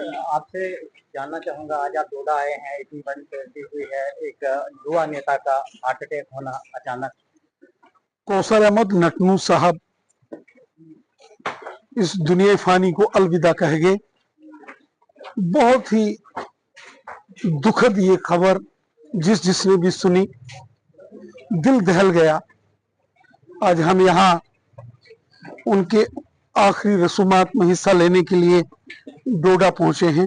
आपसे जानना चाहूंगा, आज आप डोडा आए हैं, इतनी बड़ी ट्रेजेडी हुई है, एक युवा नेता का हार्ट अटैक होना अचानक। कौसर अहमद नटनू साहब इस दुनिया फानी को अलविदा कह गए। बहुत ही दुखद ये खबर जिसने भी सुनी दिल दहल गया। आज हम यहाँ उनके आखिरी रसूमात में हिस्सा लेने के लिए डोडा पहुंचे हैं।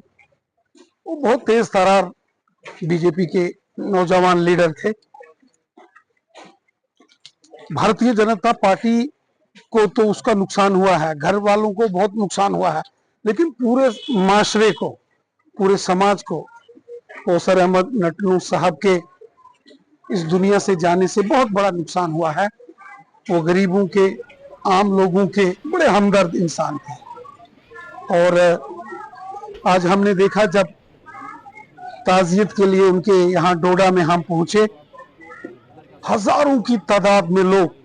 वो बहुत तेज तरार बीजेपी के नौजवान लीडर थे। भारतीय जनता पार्टी को तो उसका नुकसान हुआ है, घर वालों को बहुत नुकसान हुआ है, लेकिन पूरे माशरे को, पूरे समाज को कौसर अहमद नटनू साहब के इस दुनिया से जाने से बहुत बड़ा नुकसान हुआ है। वो गरीबों के, आम लोगों के बड़े हमदर्द इंसान थे। और आज हमने देखा जब ताजियत के लिए उनके यहाँ डोडा में हम पहुंचे, हजारों की तादाद में लोग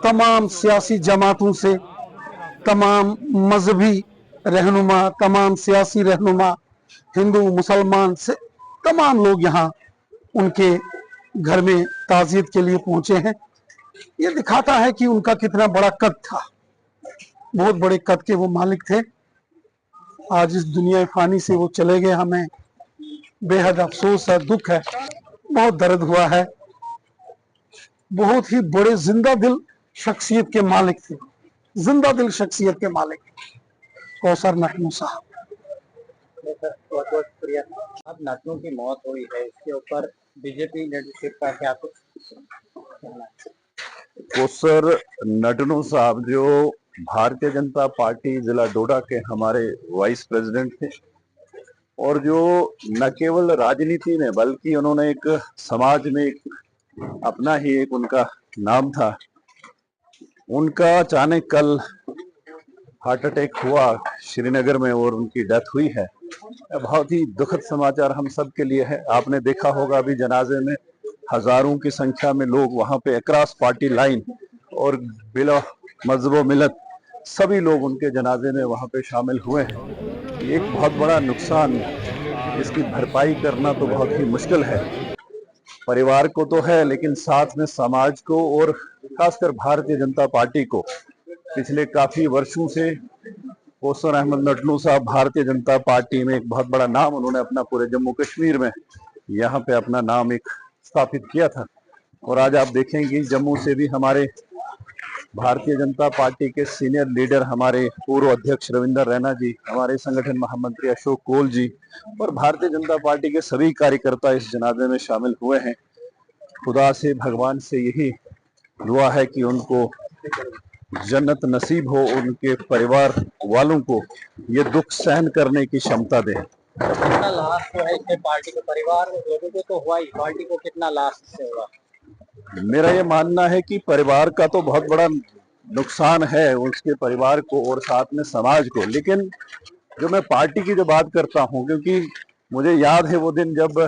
तमाम सियासी जमातों से, तमाम मजहबी रहनुमा, तमाम सियासी रहनुमा, हिंदू मुसलमान से तमाम लोग यहाँ उनके घर में ताजियत के लिए पहुंचे हैं। ये दिखाता है कि उनका कितना बड़ा कद था। बहुत बड़े कद के वो मालिक थे। आज इस दुनिया फानी से वो चले गए, हमें बेहद अफसोस है, दुख है, बहुत दर्द हुआ है। बहुत ही बड़े जिंदा दिल शख्सियत के मालिक थे, जिंदा दिल शख्सियत के मालिक कौसर नटनू साहब। बहुत बहुत शुक्रिया। अब नटनू की मौत हुई है, इसके ऊपर बीजेपी लीडरशिप का क्या कुछ कहना है? कौसर नटनू साहब जो भारतीय जनता पार्टी जिला डोडा के हमारे वाइस प्रेसिडेंट थे, और जो न केवल राजनीति में बल्कि उन्होंने एक समाज में अपना ही एक उनका नाम था। उनका अचानक कल हार्ट अटैक हुआ श्रीनगर में और उनकी डेथ हुई है। बहुत ही दुखद समाचार हम सब के लिए है। आपने देखा होगा अभी जनाजे में हजारों की संख्या में लोग वहां पे अक्रॉस पार्टी लाइन और बिला मजहब मिलत सभी लोग उनके जनाजे में वहां पे शामिल हुए हैं। ये एक बहुत बड़ा नुकसान, इसकी भरपाई करना तो बहुत ही मुश्किल है। परिवार को तो है, लेकिन साथ में समाज को और खासकर भारतीय जनता पार्टी को पिछले काफी वर्षों से कौसर अहमद नटनू साहब भारतीय जनता पार्टी में एक बहुत बड़ा नाम उन्होंने अपना पूरे जम्मू कश्मीर में यहाँ पे अपना नाम एक स्थापित किया था। और आज आप देखेंगे जम्मू से भी हमारे भारतीय जनता पार्टी के सीनियर लीडर, हमारे पूर्व अध्यक्ष रविंदर रैना जी, हमारे संगठन महामंत्री अशोक कोल जी और भारतीय जनता पार्टी के सभी कार्यकर्ता इस जनाजे में शामिल हुए हैं। खुदा से, भगवान से यही दुआ है कि उनको जन्नत नसीब हो, उनके परिवार वालों को ये दुख सहन करने की क्षमता दे। कितना लाश जो है इससे पार्टी के परिवार लोगों को तो हुआ ही, पार्टी को कितना लाश से हुआ? मेरा ये मानना है कि परिवार का तो बहुत बड़ा नुकसान है, उसके परिवार को और साथ में समाज को। लेकिन जो मैं पार्टी की जो बात करता हूँ, क्योंकि मुझे याद है वो दिन जब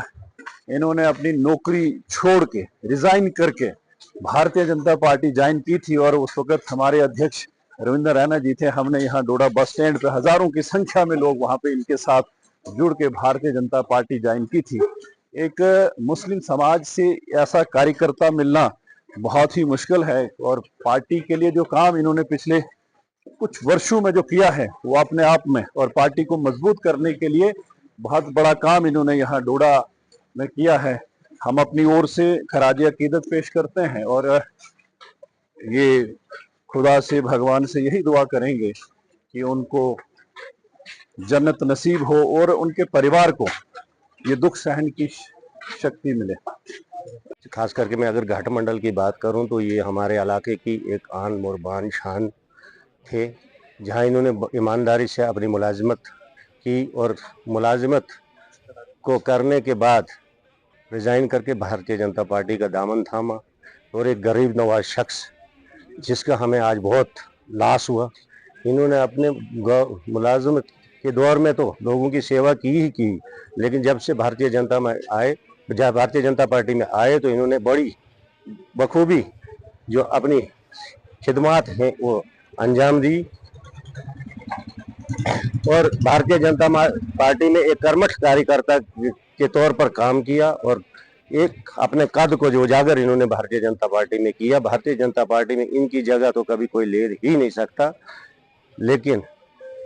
इन्होंने अपनी नौकरी छोड़ के, रिजाइन करके भारतीय जनता पार्टी ज्वाइन की थी, और उस वक्त हमारे अध्यक्ष रविंदर रैना जी थे। हमने यहाँ डोडा बस स्टैंड पे हजारों की संख्या में लोग वहां पे इनके साथ जुड़ के भारतीय जनता पार्टी ज्वाइन की थी। एक मुस्लिम समाज से ऐसा कार्यकर्ता मिलना बहुत ही मुश्किल है, और पार्टी के लिए जो काम इन्होंने पिछले कुछ वर्षों में जो किया है वो अपने आप में, और पार्टी को मजबूत करने के लिए बहुत बड़ा काम इन्होंने यहाँ डोडा में किया है। हम अपनी ओर से खराज अकीदत पेश करते हैं और ये खुदा से, भगवान से यही दुआ करेंगे कि उनको जन्नत नसीब हो और उनके परिवार को ये दुख सहन की शक्ति मिले। खास करके मैं अगर घाट मंडल की बात करूं तो ये हमारे इलाके की एक आन और बान शान थे, जहां इन्होंने ईमानदारी से अपनी मुलाजिमत की और मुलाजिमत को करने के बाद रिज़ाइन करके भारतीय जनता पार्टी का दामन थामा, और एक गरीब नवाज शख्स जिसका हमें आज बहुत लाश हुआ। इन्होंने अपने मुलाजिमत के दौर में तो लोगों की सेवा की ही की, लेकिन जब से भारतीय जनता पार्टी में आए तो इन्होंने बड़ी बखूबी जो अपनी खिदमत हैं वो अंजाम दी। और भारतीय जनता पार्टी में एक कर्मठ कार्यकर्ता के तौर पर काम किया और एक अपने कद को जो उजागर इन्होंने भारतीय जनता पार्टी में किया। भारतीय जनता पार्टी में इनकी जगह तो कभी कोई ले ही नहीं सकता। लेकिन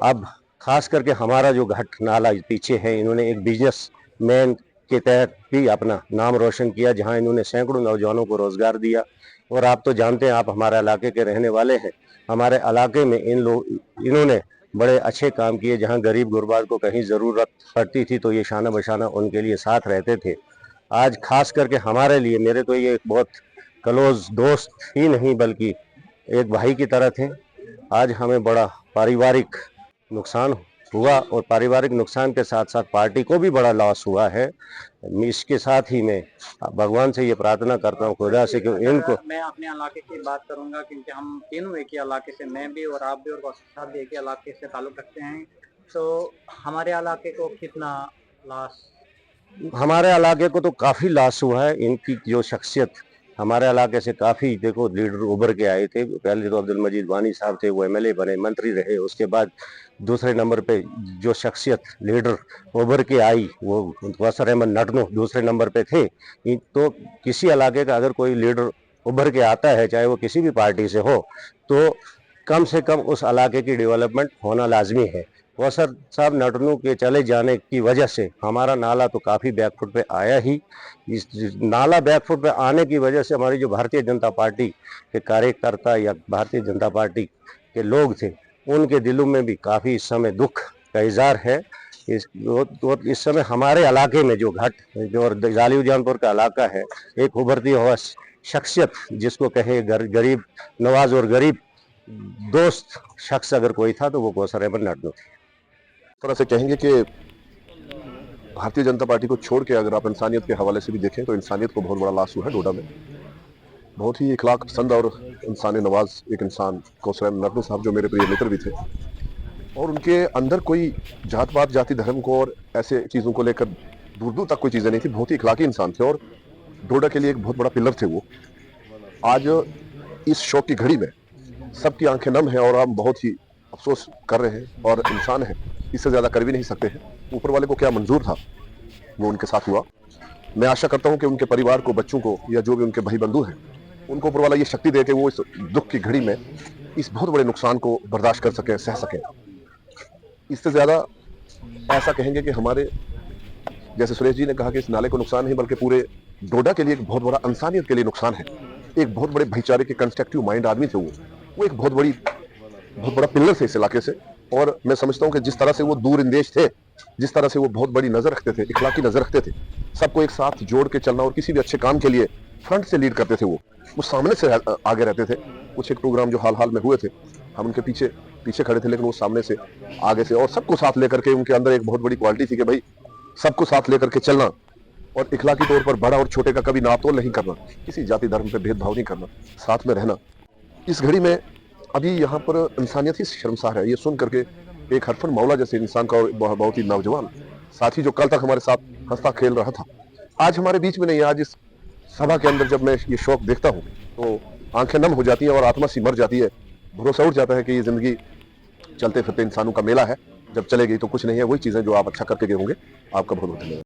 अब खास करके हमारा जो घाट नाला पीछे है, इन्होंने एक बिजनेस मैन के तहत भी अपना नाम रोशन किया, जहां इन्होंने सैकड़ों नौजवानों को रोजगार दिया। और आप तो जानते हैं, आप हमारे इलाके के रहने वाले हैं, हमारे इलाके में इन्होंने बड़े अच्छे काम किए। जहां गरीब गुरबाज को कहीं ज़रूरत पड़ती थी तो ये शाना बशाना उनके लिए साथ रहते थे। आज खास करके हमारे लिए, मेरे तो ये एक बहुत क्लोज दोस्त ही नहीं बल्कि एक भाई की तरह थे। आज हमें बड़ा पारिवारिक नुकसान हुआ और पारिवारिक नुकसान के साथ साथ पार्टी को भी बड़ा लॉस हुआ है। इसके साथ ही मैं भगवान से ये प्रार्थना करता हूँ खुदा से कि इनको, मैं अपने इलाके की बात करूंगा क्योंकि हम तीनों एक ही इलाके से, मैं भी और आप भी और साहब भी एक ही इलाके से ताल्लुक रखते हैं। तो हमारे इलाके को कितना लॉस? हमारे इलाके को तो काफ़ी लॉस हुआ है। इनकी जो शख्सियत हमारे इलाके से काफ़ी, देखो लीडर उभर के आए थे। पहले तो अब्दुल मजीद वानी साहब थे, वो एमएलए बने, मंत्री रहे। उसके बाद दूसरे नंबर पे जो शख्सियत लीडर उभर के आई वो कौसर अहमद नटनू दूसरे नंबर पे थे। तो किसी इलाके का अगर कोई लीडर उभर के आता है, चाहे वो किसी भी पार्टी से हो, तो कम से कम उस इलाके की डेवलपमेंट होना लाजमी है। कौसर साहब नटनू के चले जाने की वजह से हमारा नाला तो काफ़ी बैकफुट पे आया ही। इस नाला बैकफुट पे आने की वजह से हमारी जो भारतीय जनता पार्टी के कार्यकर्ता या भारतीय जनता पार्टी के लोग थे, उनके दिलों में भी काफ़ी इस समय दुख का इजहार है। इस समय हमारे इलाके में जो घाट जो जालियू जानपुर का इलाका है, एक उभरती हुआ शख्सियत जिसको कहे गरीब नवाज और गरीब दोस्त शख्स अगर कोई था तो वो कौसर अहमद नटनू थे। तरह से कहेंगे कि भारतीय जनता पार्टी को छोड़ के अगर आप इंसानियत के हवाले से भी देखें तो इंसानियत को बहुत बड़ा लॉस हुआ है डोडा में। बहुत ही इखलाक पसंद और इंसान नवाज एक इंसान कौसर अहमद नटनू साहब जो मेरे प्रिय मित्र भी थे, और उनके अंदर कोई जात पात, जाति धर्म को और ऐसे चीज़ों को लेकर दूर दूर तक कोई चीज़ें नहीं थी। बहुत ही इखलाकी इंसान थे और डोडा के लिए एक बहुत बड़ा पिलर थे वो। आज इस शौक की घड़ी में सबकी आंखें नम हैं और हम बहुत ही अफसोस कर रहे हैं और इंसान है, इससे ज़्यादा कर भी नहीं सकते हैं। ऊपर वाले को क्या मंजूर था वो उनके साथ हुआ। मैं आशा करता हूं कि उनके परिवार को, बच्चों को या जो भी उनके भाई बंधु हैं, उनको ऊपर वाला ये शक्ति दे कि वो इस दुख की घड़ी में इस बहुत बड़े नुकसान को बर्दाश्त कर सकें, सह सकें। इससे ज़्यादा ऐसा कहेंगे कि हमारे, जैसे सुरेश जी ने कहा कि इस नाले को नुकसान नहीं बल्कि पूरे डोडा के लिए एक बहुत बड़ा इंसानियत के लिए नुकसान है। एक बहुत बड़े भाईचारे के कंस्ट्रक्टिव माइंड आदमी थे वो एक बहुत बड़ा पिलर थे इस इलाके से। और मैं समझता हूं कि जिस तरह से वो दूर इंदेश थे, जिस तरह से वो बहुत बड़ी नजर रखते थे, इखलाकी नजर रखते थे, सबको एक साथ जोड़ के चलना और किसी भी अच्छे काम के लिए फ्रंट से लीड करते थे। वो सामने से आगे रहते थे। कुछ एक प्रोग्राम जो हाल में हुए थे, हम उनके पीछे खड़े थे, लेकिन वो सामने से, आगे से, और सबको साथ लेकर के, उनके अंदर एक बहुत बड़ी क्वालिटी थी कि भाई सबको साथ लेकर के चलना और इखलाकी तौर पर बड़ा और छोटे का कभी नातोल नहीं करना, किसी जाति धर्म पे भेदभाव नहीं करना, साथ में रहना। इस घड़ी में अभी यहाँ पर इंसानियत ही शर्मसार है। ये सुन करके एक हरफन मौला जैसे इंसान का और बहुत ही नौजवान साथी जो कल तक हमारे साथ हंसता खेल रहा था, आज हमारे बीच में नहीं है। आज इस सभा के अंदर जब मैं ये शौक देखता हूँ तो आंखें नम हो जाती हैं और आत्मा सी मर जाती है। भरोसा उठ जाता है कि ये जिंदगी चलते फिरते इंसानों का मेला है, जब चलेगी तो कुछ नहीं है, वही चीजें जो आप अच्छा करके गए होंगे। आपका बहुत बहुत धन्यवाद।